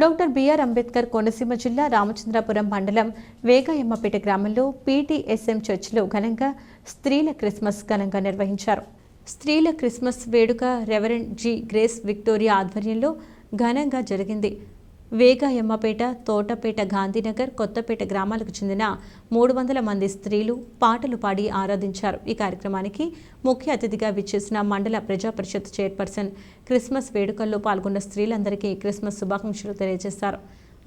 Doctor BR Ambedkar Konaseema జిల్లా రామచంద్రపురం మండలం వేగయమ్మపేట గ్రామంలో పీటీఎస్ఎం చర్చిలో ఘనంగా స్త్రీల క్రిస్మస్ ఘనంగా నిర్వహించారు. స్త్రీల క్రిస్మస్ వేడుక రెవరెండ్ జి గ్రేస్ విక్టోరియా ఆధ్వర్యంలో ఘనంగా జరిగింది. వేగయమ్మపేట, తోటపేట, గాంధీనగర్, కొత్తపేట గ్రామాలకు చెందిన 300 మంది స్త్రీలు పాటలు పాడి ఆరాధించారు. ఈ కార్యక్రమానికి ముఖ్య అతిథిగా విచ్చేసిన మండల ప్రజాపరిషత్ చైర్పర్సన్ క్రిస్మస్ వేడుకల్లో పాల్గొన్న స్త్రీలందరికీ క్రిస్మస్ శుభాకాంక్షలు తెలియజేశారు.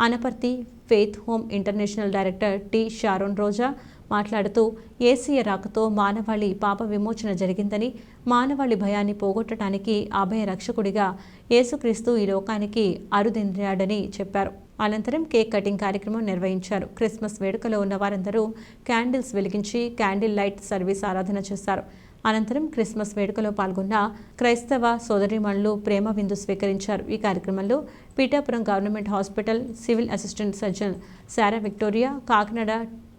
Anaparthi faith home international director T Sharon Roja మాట్లాడుతూ ఏసీయ రాకతో మానవాళి పాప విమోచన జరిగిందని, మానవాళి భయాన్ని పోగొట్టడానికి అభయ రక్షకుడిగా యేసుక్రీస్తు ఈ లోకానికి అరుదించాడని చెప్పారు. అనంతరం కేక్ కటింగ్ కార్యక్రమం నిర్వహించారు. క్రిస్మస్ వేడుకలో ఉన్న వారందరూ క్యాండిల్స్ వెలిగించి క్యాండిల్ లైట్ సర్వీస్ ఆరాధన చేశారు. అనంతరం క్రిస్మస్ వేడుకలో పాల్గొన్న క్రైస్తవ సోదరీమణులు ప్రేమ విందు స్వీకరించారు. ఈ కార్యక్రమంలో Pithapuram government hospital civil assistant surgeon Sara Victoria, Kakinada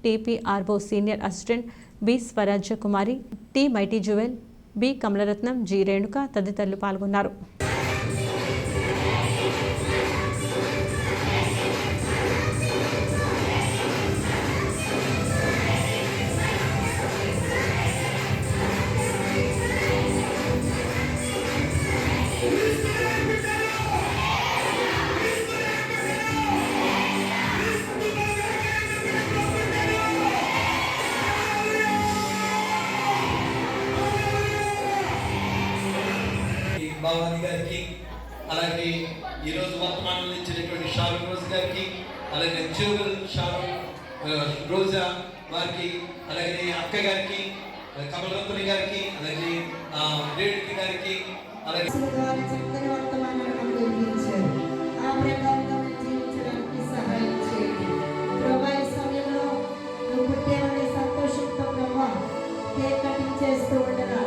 TPRO senior assistant B Swarajya Kumari, T Mighty Jewel, B Kamalaratnam, G Renuka తదితరులు పాల్గొన్నారు. భవాని గారికి, అలాగే ఈరోజు వర్తమానం ఇచ్చినటువంటి షారూన్ రోజా గారికి, అలాగే చిరుగల్ షారూన్ రోజా వారికి, అలాగే అక్క గారికి, కమలరత్న గారికి, అలాగే రేణుక గారికి, అలాగే చేస్తూ ఉండగా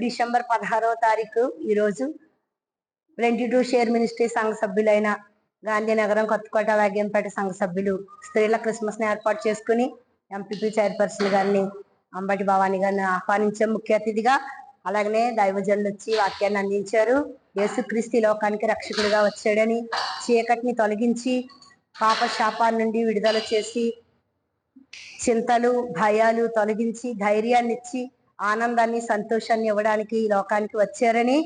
డిసెంబర్ 16వ తారీఖు ఈరోజు 22 షేర్ మినిస్ట్రీ సంఘ సభ్యులైన గాంధీనగరం, కొత్తకోట, వాగ్యంపేట సంఘ సభ్యులు స్త్రీల క్రిస్మస్ ని ఏర్పాటు చేసుకుని ఎంపీపీ చైర్పర్సన్ గారిని అంబటి భవానీ గారిని ఆహ్వానించే ముఖ్య అతిథిగా. అలాగనే దైవజనులు వచ్చి వాక్యాన్ని అందించారు. యేసుక్రీస్తు లోకానికి రక్షకుడిగా వచ్చాడని, చీకటిని తొలగించి పాప శాపాల నుండి విడుదల చేసి, చింతలు భయాలు తొలగించి ధైర్యాన్ని ఇచ్చి ఆనందాన్ని సంతోషాన్ని ఇవ్వడానికి ఈ లోకానికి వచ్చారని,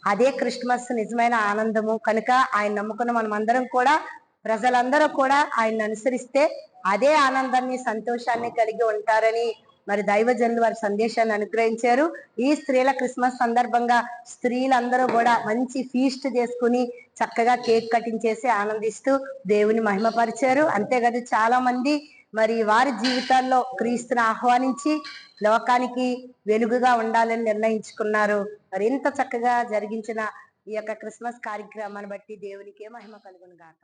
అదే క్రిస్మస్ నిజమైన ఆనందము కనుక ఆయన నమ్ముకున్న మనమందరం కూడా, ప్రజలందరూ కూడా ఆయన్ని అనుసరిస్తే అదే ఆనందాన్ని సంతోషాన్ని కలిగి ఉంటారని మరి దైవజనులు వారి సందేశాన్ని అనుగ్రహించారు. ఈ స్త్రీల క్రిస్మస్ సందర్భంగా స్త్రీలందరూ కూడా మంచి ఫీస్ట్ చేసుకుని చక్కగా కేక్ కటింగ్ చేసి ఆనందిస్తూ దేవుని మహిమపరిచారు. అంతేకాదు చాలా మంది మరి వారి జీవితాల్లో క్రీస్తుని ఆహ్వానించి లోకానికి వెలుగుగా ఉండాలని నిర్ణయించుకున్నారు. మరి ఇంత చక్కగా జరిగించిన ఈ యొక్క క్రిస్మస్ కార్యక్రమాన్ని బట్టి దేవునికే మహిమ కలుగును గాక.